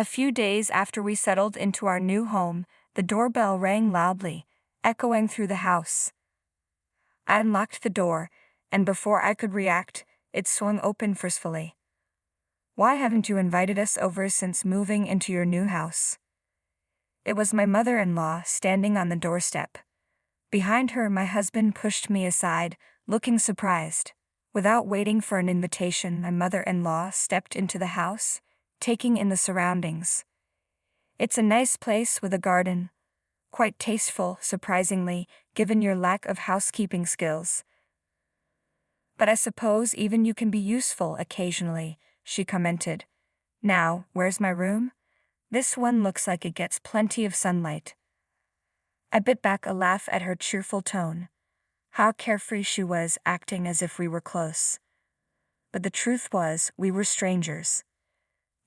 A few days after we settled into our new home, the doorbell rang loudly, echoing through the house. I unlocked the door, and before I could react, it swung open forcefully. "Why haven't you invited us over since moving into your new house?" It was my mother-in-law standing on the doorstep. Behind her, my husband pushed me aside, looking surprised. Without waiting for an invitation, my mother-in-law stepped into the house, taking in the surroundings. "It's a nice place with a garden. Quite tasteful, surprisingly, given your lack of housekeeping skills. But I suppose even you can be useful occasionally," she commented. "Now, where's my room? This one looks like it gets plenty of sunlight." I bit back a laugh at her cheerful tone. How carefree she was, acting as if we were close. But the truth was, we were strangers.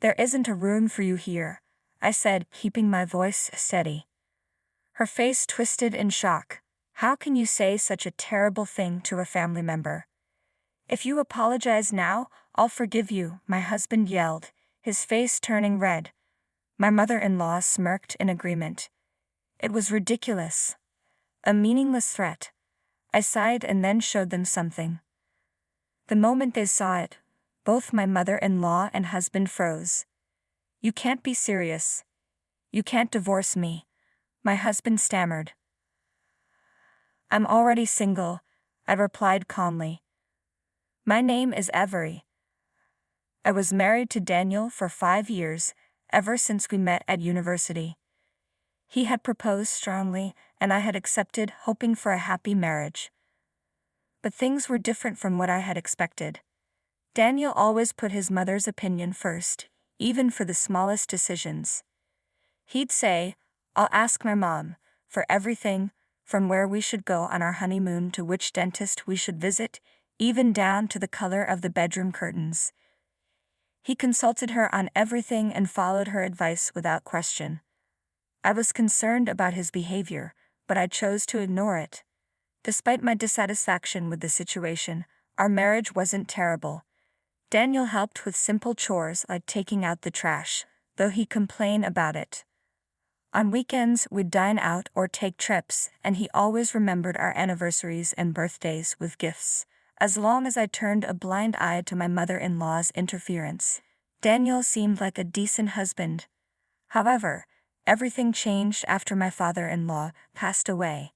"There isn't a room for you here," I said, keeping my voice steady. Her face twisted in shock. "How can you say such a terrible thing to a family member?" "If you apologize now, I'll forgive you," my husband yelled, his face turning red. My mother-in-law smirked in agreement. It was ridiculous. A meaningless threat. I sighed and then showed them something. The moment they saw it, both my mother-in-law and husband froze. "You can't be serious. You can't divorce me," my husband stammered. "I'm already single," I replied calmly. "My name is Avery. I was married to Daniel for 5 years, ever since we met at university. He had proposed strongly, and I had accepted, hoping for a happy marriage. But things were different from what I had expected. Daniel always put his mother's opinion first, even for the smallest decisions. He'd say, 'I'll ask my mom,' for everything, from where we should go on our honeymoon to which dentist we should visit, even down to the color of the bedroom curtains. He consulted her on everything and followed her advice without question. I was concerned about his behavior, but I chose to ignore it. Despite my dissatisfaction with the situation, our marriage wasn't terrible. Daniel helped with simple chores like taking out the trash, though he complained about it. On weekends, we'd dine out or take trips, and he always remembered our anniversaries and birthdays with gifts, as long as I turned a blind eye to my mother-in-law's interference. Daniel seemed like a decent husband. However, everything changed after my father-in-law passed away.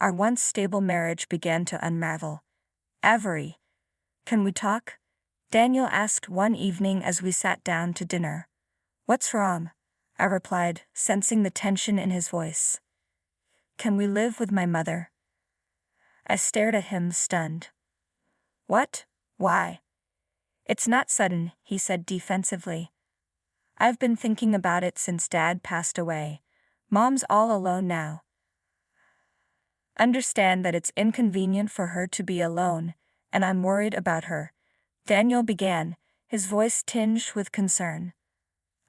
Our once stable marriage began to unravel. "Avery, can we talk?" Daniel asked one evening as we sat down to dinner. "What's wrong?" I replied, sensing the tension in his voice. "Can we live with my mother?" I stared at him, stunned. "What? Why?" "It's not sudden," he said defensively. "I've been thinking about it since Dad passed away. Mom's all alone now. Understand that it's inconvenient for her to be alone, and I'm worried about her," Daniel began, his voice tinged with concern.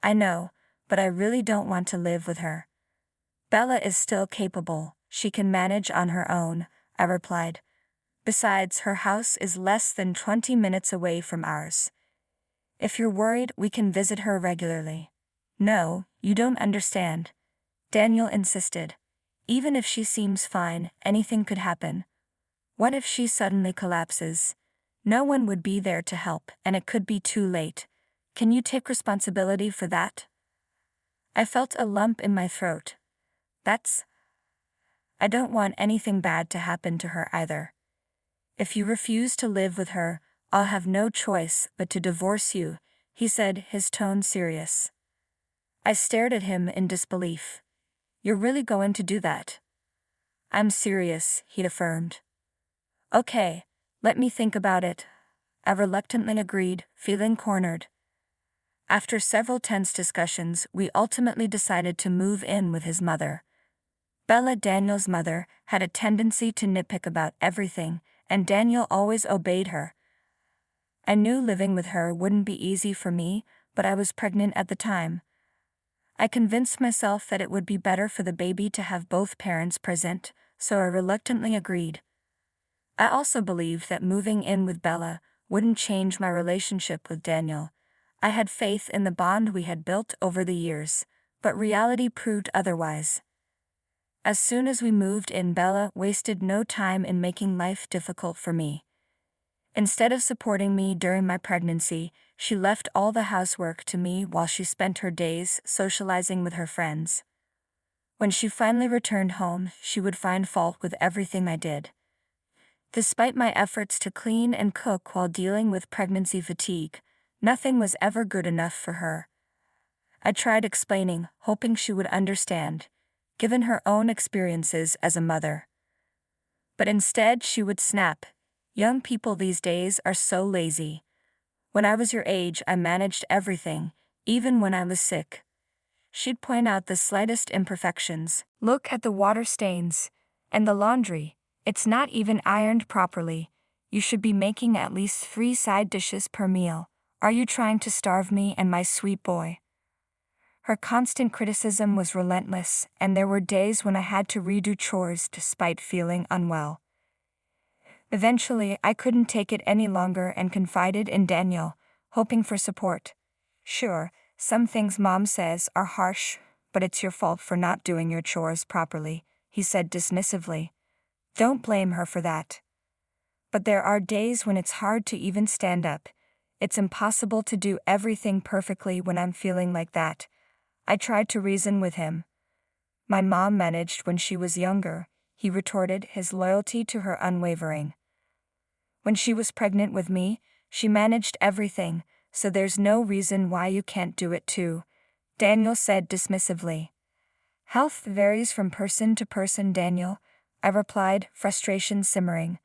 "I know, but I really don't want to live with her." "Bella is still capable, she can manage on her own," I replied. "Besides, her house is less than 20 minutes away from ours. If you're worried, we can visit her regularly." "No, you don't understand," Daniel insisted. "Even if she seems fine, anything could happen. What if she suddenly collapses? No one would be there to help, and it could be too late. Can you take responsibility for that?" I felt a lump in my throat. I don't want anything bad to happen to her either. "If you refuse to live with her, I'll have no choice but to divorce you," he said, his tone serious. I stared at him in disbelief. "You're really going to do that?" "I'm serious," he affirmed. "Okay, let me think about it," I reluctantly agreed, feeling cornered. After several tense discussions, we ultimately decided to move in with his mother. Bella, Daniel's mother, had a tendency to nitpick about everything, and Daniel always obeyed her. I knew living with her wouldn't be easy for me, but I was pregnant at the time. I convinced myself that it would be better for the baby to have both parents present, so I reluctantly agreed. I also believed that moving in with Bella wouldn't change my relationship with Daniel. I had faith in the bond we had built over the years, but reality proved otherwise. As soon as we moved in, Bella wasted no time in making life difficult for me. Instead of supporting me during my pregnancy, she left all the housework to me while she spent her days socializing with her friends. When she finally returned home, she would find fault with everything I did. Despite my efforts to clean and cook while dealing with pregnancy fatigue, nothing was ever good enough for her. I tried explaining, hoping she would understand, given her own experiences as a mother. But instead she would snap, "Young people these days are so lazy. When I was your age, I managed everything, even when I was sick." She'd point out the slightest imperfections. "Look at the water stains. And the laundry. It's not even ironed properly. You should be making at least 3 side dishes per meal. Are you trying to starve me and my sweet boy?" Her constant criticism was relentless, and there were days when I had to redo chores despite feeling unwell. Eventually, I couldn't take it any longer and confided in Daniel, hoping for support. "Sure, some things Mom says are harsh, but it's your fault for not doing your chores properly," he said dismissively. "Don't blame her for that." But there are days when it's hard to even stand up. It's impossible to do everything perfectly when I'm feeling like that. I tried to reason with him. "My mom managed when she was younger," he retorted, his loyalty to her unwavering. "When she was pregnant with me, she managed everything, so there's no reason why you can't do it too," Daniel said dismissively. "Health varies from person to person, Daniel," I replied, frustration simmering.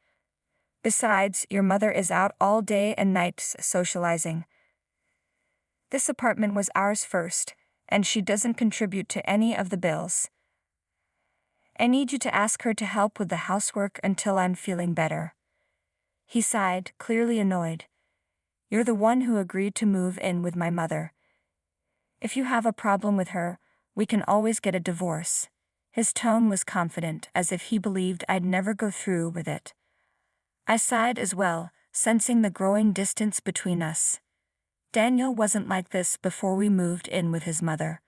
"Besides, your mother is out all day and night socializing. This apartment was ours first, and she doesn't contribute to any of the bills. I need you to ask her to help with the housework until I'm feeling better." He sighed, clearly annoyed. "You're the one who agreed to move in with my mother. If you have a problem with her, we can always get a divorce." His tone was confident, as if he believed I'd never go through with it. I sighed as well, sensing the growing distance between us. Daniel wasn't like this before we moved in with his mother.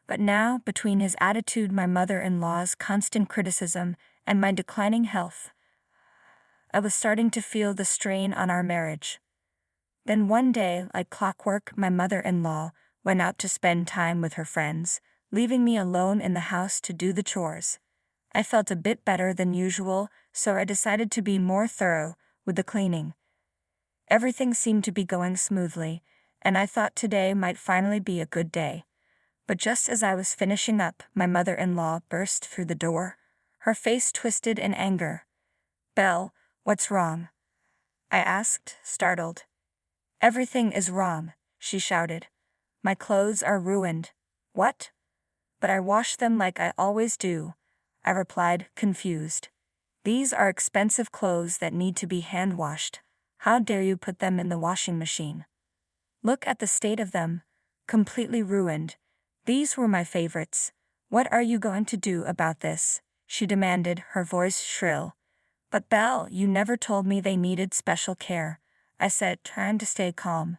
But now, between his attitude, my mother-in-law's constant criticism, and my declining health, I was starting to feel the strain on our marriage. Then one day, like clockwork, my mother-in-law went out to spend time with her friends, leaving me alone in the house to do the chores. I felt a bit better than usual, so I decided to be more thorough with the cleaning. Everything seemed to be going smoothly, and I thought today might finally be a good day. But just as I was finishing up, my mother-in-law burst through the door, her face twisted in anger. "Belle, what's wrong?" I asked, startled. "Everything is wrong," she shouted. "My clothes are ruined." "What?" "But I wash them like I always do," I replied, confused. "These are expensive clothes that need to be hand-washed. How dare you put them in the washing machine? Look at the state of them. Completely ruined. These were my favorites. What are you going to do about this?" she demanded, her voice shrill. "But Belle, you never told me they needed special care," I said, trying to stay calm.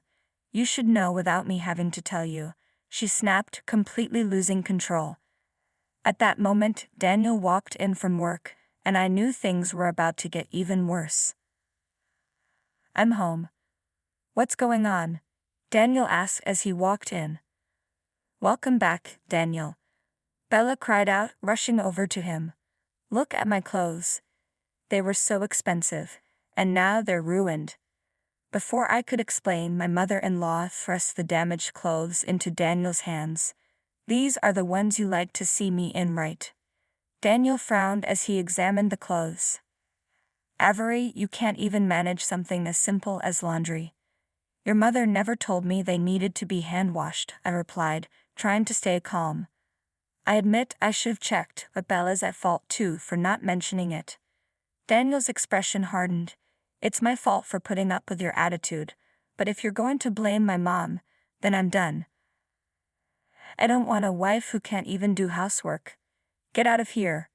"You should know without me having to tell you," she snapped, completely losing control. At that moment, Daniel walked in from work, and I knew things were about to get even worse. "I'm home." "What's going on?" Daniel asked as he walked in. "Welcome back, Daniel," Bella cried out, rushing over to him. "Look at my clothes. They were so expensive, and now they're ruined." Before I could explain, my mother-in-law thrust the damaged clothes into Daniel's hands. "These are the ones you like to see me in, right?" Daniel frowned as he examined the clothes. "Avery, you can't even manage something as simple as laundry." "Your mother never told me they needed to be hand-washed," I replied, trying to stay calm. "I admit I should have checked, but Bella's at fault too for not mentioning it." Daniel's expression hardened. "It's my fault for putting up with your attitude, but if you're going to blame my mom, then I'm done. I don't want a wife who can't even do housework. Get out of here."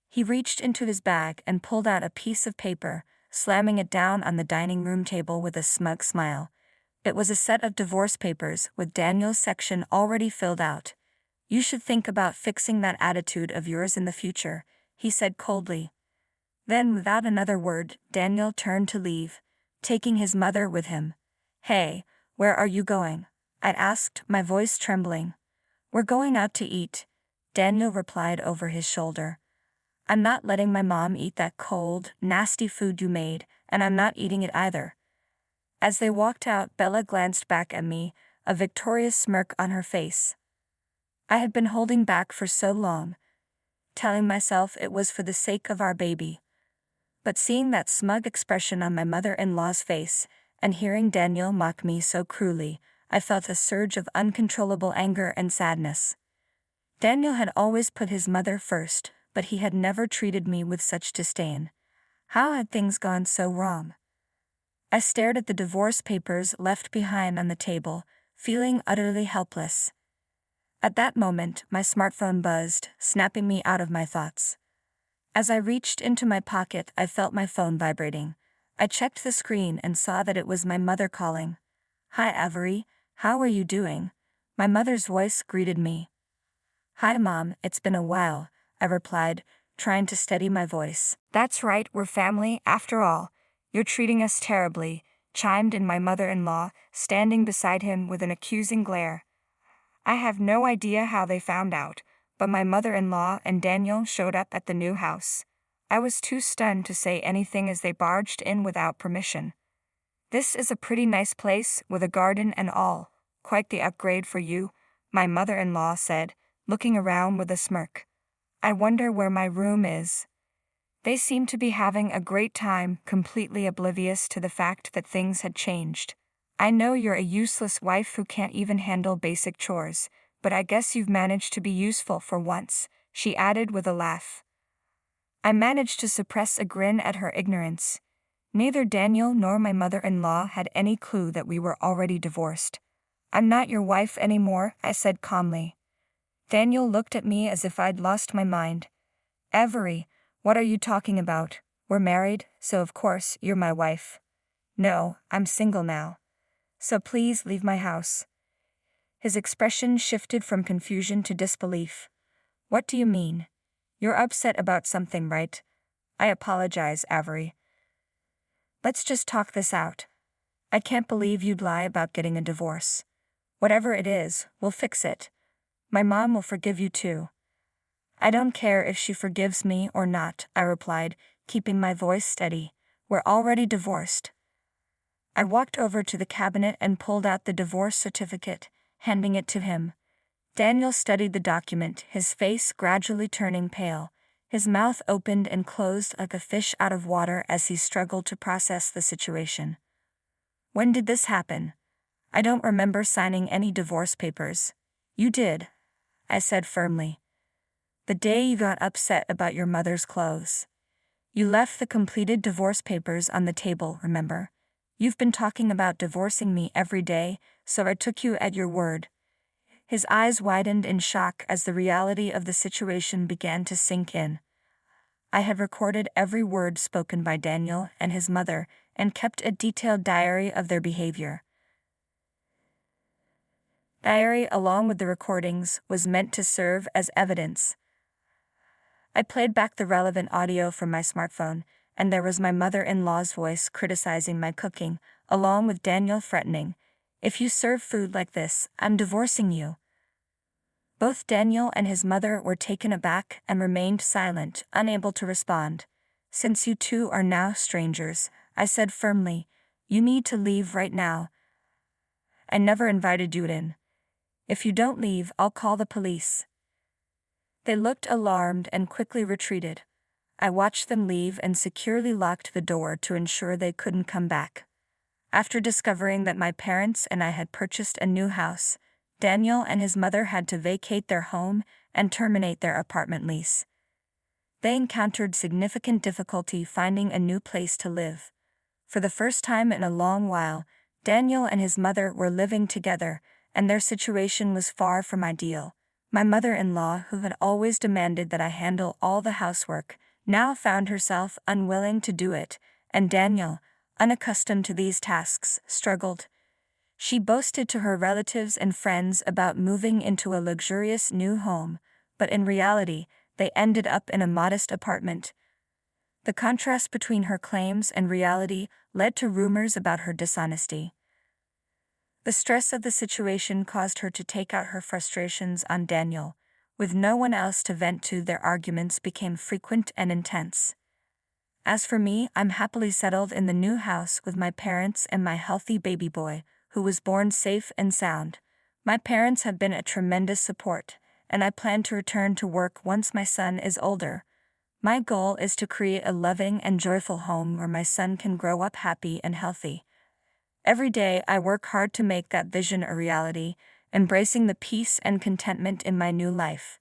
He reached into his bag and pulled out a piece of paper, slamming it down on the dining room table with a smug smile. It was a set of divorce papers with Daniel's section already filled out. "You should think about fixing that attitude of yours in the future," he said coldly. Then, without another word, Daniel turned to leave, taking his mother with him. "Hey, where are you going?" I asked, my voice trembling. "We're going out to eat," Daniel replied over his shoulder. "I'm not letting my mom eat that cold, nasty food you made, and I'm not eating it either." As they walked out, Bella glanced back at me, a victorious smirk on her face. I had been holding back for so long, telling myself it was for the sake of our baby. But seeing that smug expression on my mother-in-law's face, and hearing Daniel mock me so cruelly, I felt a surge of uncontrollable anger and sadness. Daniel had always put his mother first, but he had never treated me with such disdain. How had things gone so wrong? I stared at the divorce papers left behind on the table, feeling utterly helpless. At that moment, my smartphone buzzed, snapping me out of my thoughts. As I reached into my pocket, I felt my phone vibrating. I checked the screen and saw that it was my mother calling. "Hi, Avery, how are you doing?" My mother's voice greeted me. "Hi, Mom, it's been a while," I replied, trying to steady my voice. "That's right, we're family, after all. You're treating us terribly," chimed in my mother-in-law, standing beside him with an accusing glare. I have no idea how they found out, but my mother-in-law and Daniel showed up at the new house. I was too stunned to say anything as they barged in without permission. "This is a pretty nice place, with a garden and all. Quite the upgrade for you," my mother-in-law said, looking around with a smirk. "I wonder where my room is." They seemed to be having a great time, completely oblivious to the fact that things had changed. "I know you're a useless wife who can't even handle basic chores, but I guess you've managed to be useful for once," she added with a laugh. I managed to suppress a grin at her ignorance. Neither Daniel nor my mother-in-law had any clue that we were already divorced. "I'm not your wife anymore," I said calmly. Daniel looked at me as if I'd lost my mind. "Avery, what are you talking about? We're married, so of course you're my wife." "No, I'm single now. So please leave my house." His expression shifted from confusion to disbelief. "What do you mean? You're upset about something, right?" "I apologize, Avery. Let's just talk this out. I can't believe you'd lie about getting a divorce. Whatever it is, we'll fix it. My mom will forgive you too." "I don't care if she forgives me or not," I replied, keeping my voice steady. "We're already divorced." I walked over to the cabinet and pulled out the divorce certificate, handing it to him. Daniel studied the document, his face gradually turning pale. His mouth opened and closed like a fish out of water as he struggled to process the situation. "When did this happen? I don't remember signing any divorce papers." "You did," I said firmly. "The day you got upset about your mother's clothes. You left the completed divorce papers on the table, remember? You've been talking about divorcing me every day, so I took you at your word." His eyes widened in shock as the reality of the situation began to sink in. I had recorded every word spoken by Daniel and his mother and kept a detailed diary of their behavior. Diary, along with the recordings, was meant to serve as evidence. I played back the relevant audio from my smartphone, and there was my mother-in-law's voice criticizing my cooking, along with Daniel threatening, "If you serve food like this, I'm divorcing you." Both Daniel and his mother were taken aback and remained silent, unable to respond. "Since you two are now strangers," I said firmly, "you need to leave right now. I never invited you in. If you don't leave, I'll call the police." They looked alarmed and quickly retreated. I watched them leave and securely locked the door to ensure they couldn't come back. After discovering that my parents and I had purchased a new house, Daniel and his mother had to vacate their home and terminate their apartment lease. They encountered significant difficulty finding a new place to live. For the first time in a long while, Daniel and his mother were living together, and their situation was far from ideal. My mother-in-law, who had always demanded that I handle all the housework, now found herself unwilling to do it, and Daniel, unaccustomed to these tasks, struggled. She boasted to her relatives and friends about moving into a luxurious new home, but in reality, they ended up in a modest apartment. The contrast between her claims and reality led to rumors about her dishonesty. The stress of the situation caused her to take out her frustrations on Daniel. With no one else to vent to, their arguments became frequent and intense. As for me, I'm happily settled in the new house with my parents and my healthy baby boy, who was born safe and sound. My parents have been a tremendous support, and I plan to return to work once my son is older. My goal is to create a loving and joyful home where my son can grow up happy and healthy. Every day I work hard to make that vision a reality, embracing the peace and contentment in my new life.